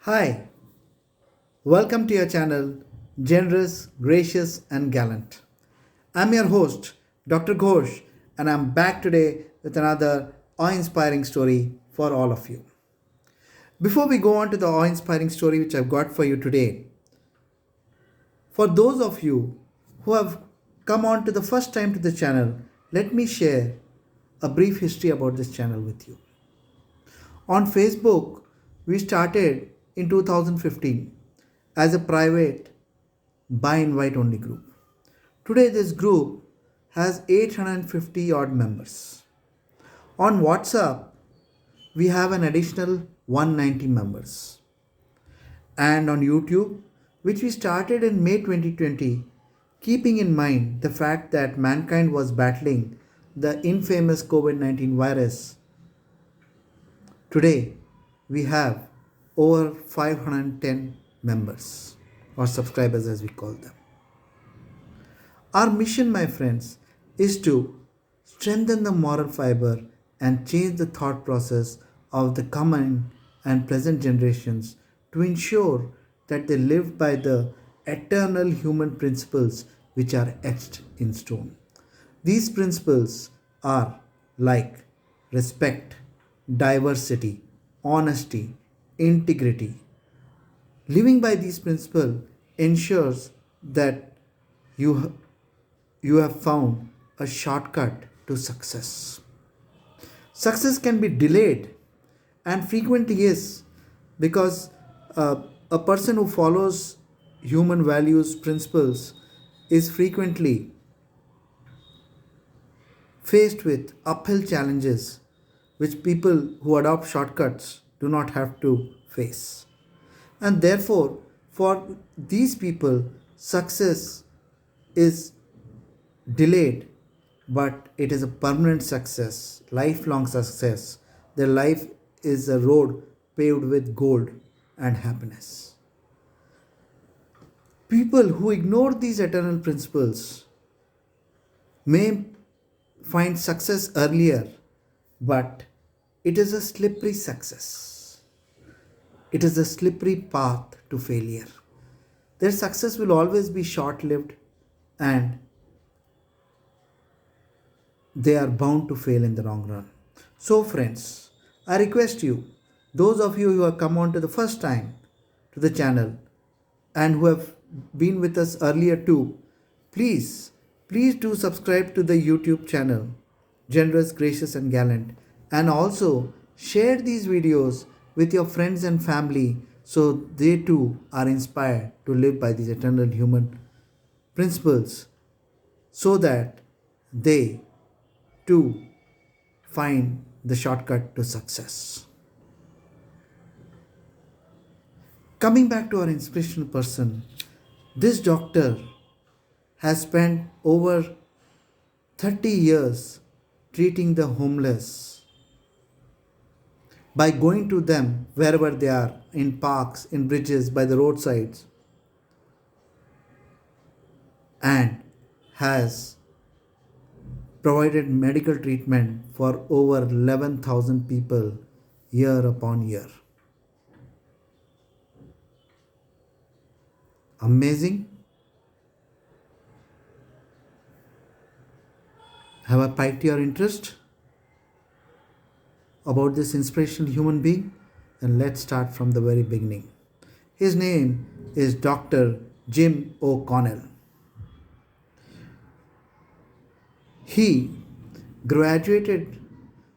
Hi, welcome to your channel, Generous, Gracious, and Gallant. I'm your host, Dr. Ghosh, and I'm back today with another awe inspiring story for all of you. Before we go on to the awe inspiring story which I've got for you today, for those of you who have come on to the first time to the channel, let me share a brief history about this channel with you. On Facebook, we started in 2015 as a private by invite only group. Today, this group has 850 odd members. On WhatsApp, we have an additional 190 members. And on YouTube, which we started in May 2020, keeping in mind the fact that mankind was battling the infamous COVID 19 virus, today we have over 510 members or subscribers as we call them. Our mission, my friends, is to strengthen the moral fiber and change the thought process of the coming and present generations to ensure that they live by the eternal human principles which are etched in stone. These principles are like respect, diversity, honesty, integrity. Living by these principles ensures that you you have found a shortcut to success. Success can be delayed and frequently is because a person who follows human values principles is frequently faced with uphill challenges which people who adopt shortcuts do not have to face. And therefore, for these people, success is delayed, but it is a permanent success, lifelong success. Their life is a road paved with gold and happiness. People who ignore these eternal principles may find success earlier, but it is a slippery success. It is a slippery path to failure. Their success will always be short lived and they are bound to fail in the long run. So, friends, I request you, those of you who have come on to the first time to the channel and who have been with us earlier too, please do subscribe to the YouTube channel, Generous, Gracious, and Gallant, and also share these videos with your friends and family so they too are inspired to live by these eternal human principles so that they to find the shortcut to success. Coming back to our inspirational person, this doctor has spent over 30 years treating the homeless by going to them wherever they are in parks, in bridges, by the roadsides, and has provided medical treatment for over 11,000 people year upon year. Amazing? Have I piqued your interest about this inspirational human being? And let's start from the very beginning. His name is Dr. Jim O'Connell. He graduated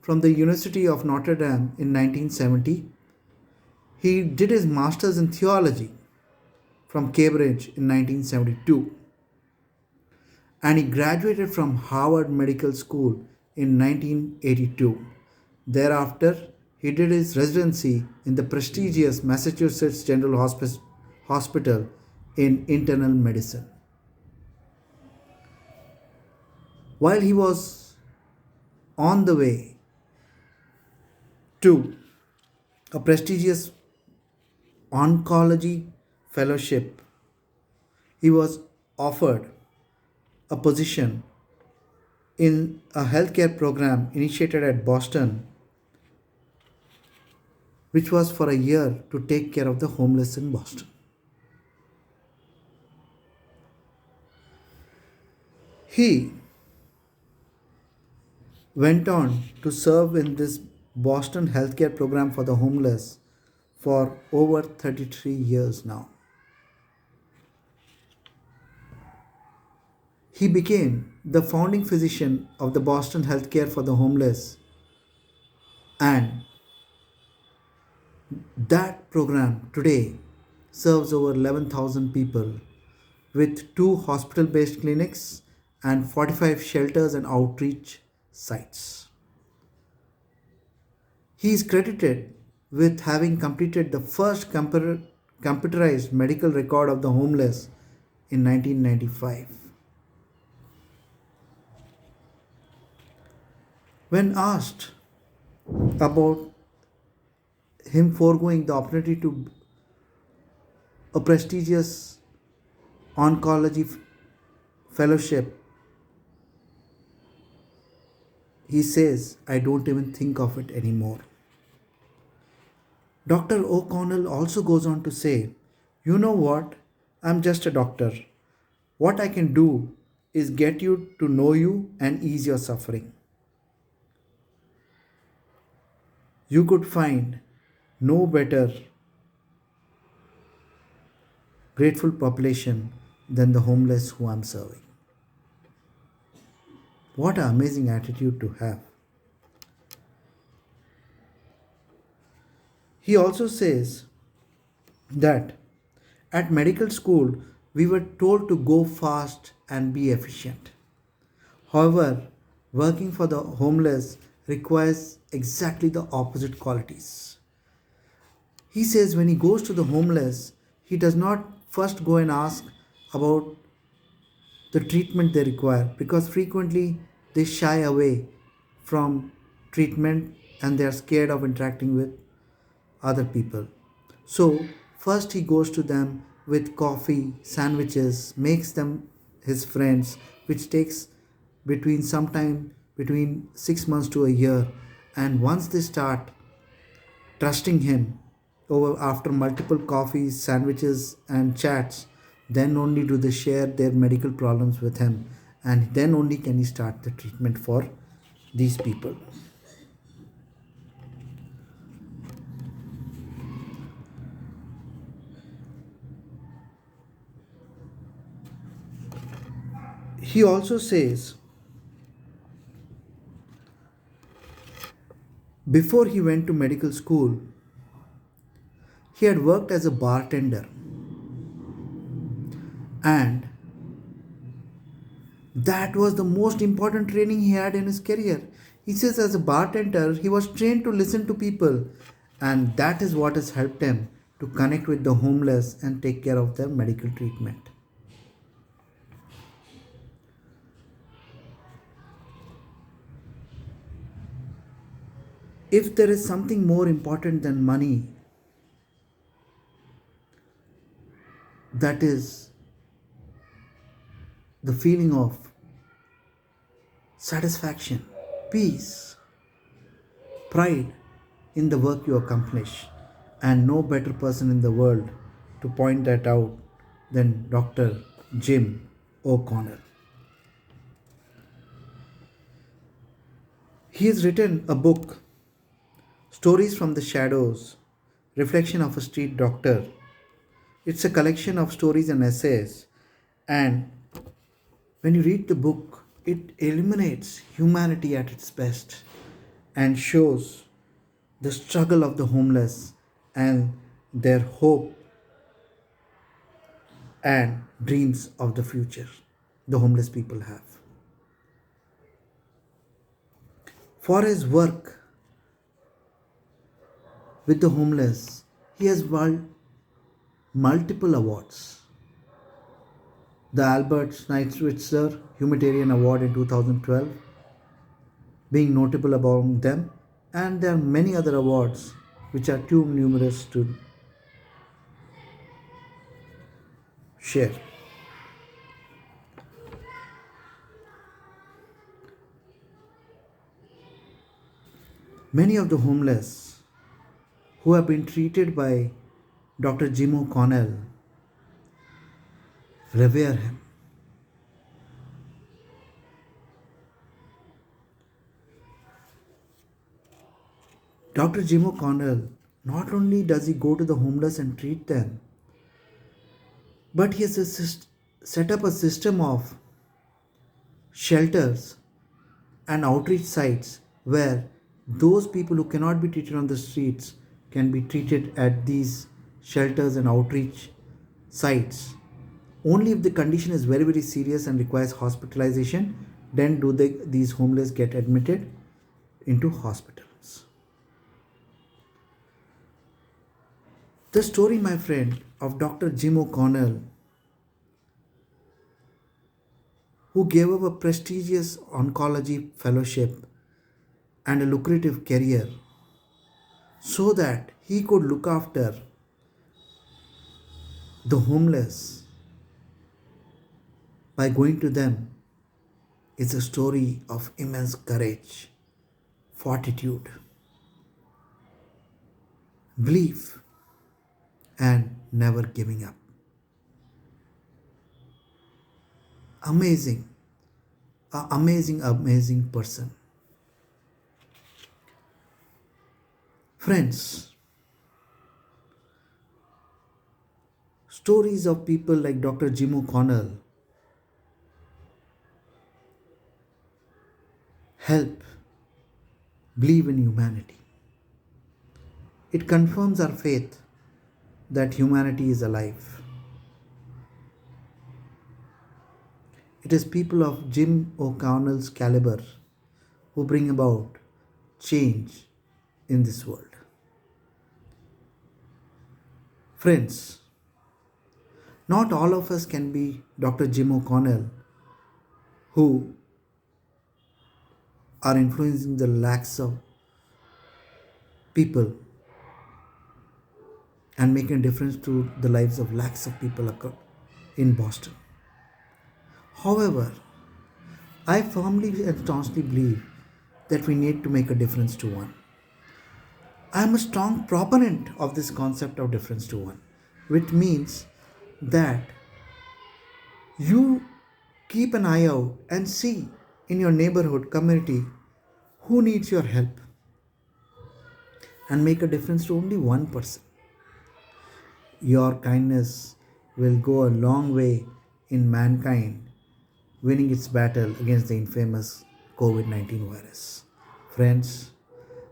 from the University of Notre Dame in 1970. He did his master's in theology from Cambridge in 1972. And he graduated from Harvard Medical School in 1982. Thereafter, he did his residency in the prestigious Massachusetts General Hospital in internal medicine. While he was on the way to a prestigious oncology fellowship, he was offered a position in a healthcare program initiated at Boston which was for a year to take care of the homeless in Boston. He went on to serve in this Boston healthcare program for the homeless for over 33 years now. He became the founding physician of the Boston Healthcare for the Homeless, and that program today serves over 11,000 people with two hospital based clinics and 45 shelters and outreach sites. He is credited with having completed the first computerized medical record of the homeless in 1995. When asked about him foregoing the opportunity to a prestigious oncology fellowship, he says, I don't even think of it anymore. Dr. O'Connell also goes on to say, you know what? I'm just a doctor. What I can do is get you to know you and ease your suffering. You could find no better grateful population than the homeless who I'm serving. What an amazing attitude to have. He also says that at medical school we were told to go fast and be efficient. However, working for the homeless requires exactly the opposite qualities. He says when he goes to the homeless, he does not first go and ask about the treatment they require because frequently they shy away from treatment and they are scared of interacting with other people. So, first he goes to them with coffee, sandwiches, makes them his friends, which takes between 6 months to a year. And once they start trusting him over after multiple coffees, sandwiches, and chats, then only do they share their medical problems with him, and then only can he start the treatment for these people. He also says before he went to medical school, he had worked as a bartender, and that was the most important training he had in his career. He says, as a bartender, he was trained to listen to people, and that is what has helped him to connect with the homeless and take care of their medical treatment. If there is something more important than money, that is the feeling of satisfaction, peace, pride in the work you accomplish. And no better person in the world to point that out than Dr. Jim O'Connell. He has written a book, Stories from the Shadows, Reflection of a Street Doctor. It's a collection of stories and essays, and when you read the book, it illuminates humanity at its best and shows the struggle of the homeless and their hope and dreams of the future the homeless people have. For his work with the homeless, he has won multiple awards. The Albert Schweitzer Humanitarian Award in 2012 being notable among them, and there are many other awards which are too numerous to share. Many of the homeless who have been treated by Dr. Jim Connell revere him. Dr. Jim Connell, not only does he go to the homeless and treat them, but he has set up a system of shelters and outreach sites where those people who cannot be treated on the streets can be treated at these shelters and outreach sites. Only if the condition is very, very serious and requires hospitalization, then these homeless get admitted into hospitals. The story, my friend, of Dr. Jim O'Connell, who gave up a prestigious oncology fellowship and a lucrative career so that he could look after the homeless by going to them, is a story of immense courage, fortitude, belief, and never giving up. Amazing, amazing person. Friends, stories of people like Dr. Jim O'Connell help believe in humanity. It confirms our faith that humanity is alive. It is people of Jim O'Connell's caliber who bring about change in this world. Friends, not all of us can be Dr. Jim O'Connell, who are influencing the lakhs of people and making a difference to the lives of lakhs of people in Boston. However, I firmly and staunchly believe that we need to make a difference to one. I am a strong proponent of this concept of difference to one, which means that you keep an eye out and see in your neighborhood, community, who needs your help and make a difference to only one person. Your kindness will go a long way in mankind winning its battle against the infamous COVID-19 virus. Friends,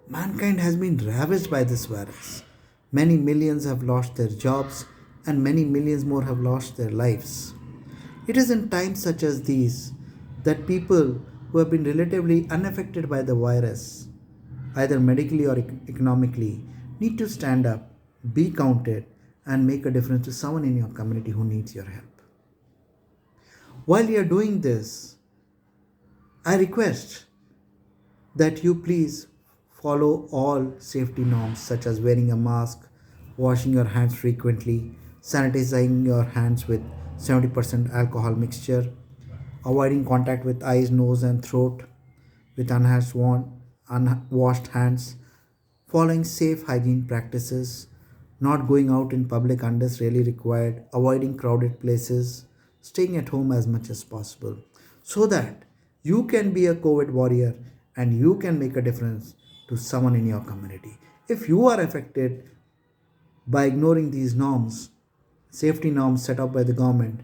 mankind has been ravaged by this virus. Many millions have lost their jobs and many millions more have lost their lives. It is in times such as these that people who have been relatively unaffected by the virus, either medically or economically, need to stand up, be counted, and make a difference to someone in your community who needs your help. While you are doing this, I request that you please follow all safety norms such as wearing a mask, washing your hands frequently, sanitizing your hands with 70% alcohol mixture, avoiding contact with eyes, nose, and throat with unwashed hands, following safe hygiene practices, not going out in public unless really required, avoiding crowded places, staying at home as much as possible, so that you can be a COVID warrior and you can make a difference to someone in your community. If you are affected by ignoring these norms, safety norms set up by the government,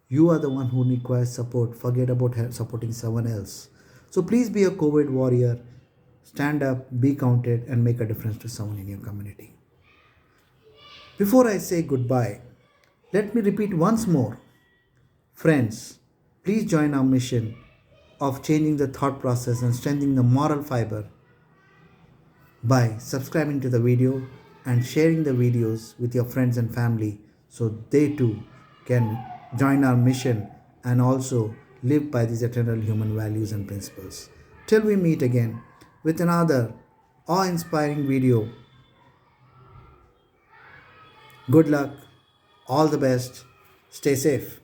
you are the one who requires support. Forget about supporting someone else. So please be a COVID warrior, stand up, be counted, and make a difference to someone in your community. Before I say goodbye, let me repeat once more. Friends, please join our mission of changing the thought process and strengthening the moral fiber by subscribing to the video and sharing the videos with your friends and family so they too can join our mission and also live by these eternal human values and principles. Till we meet again with another awe-inspiring video. Good luck, all the best, stay safe.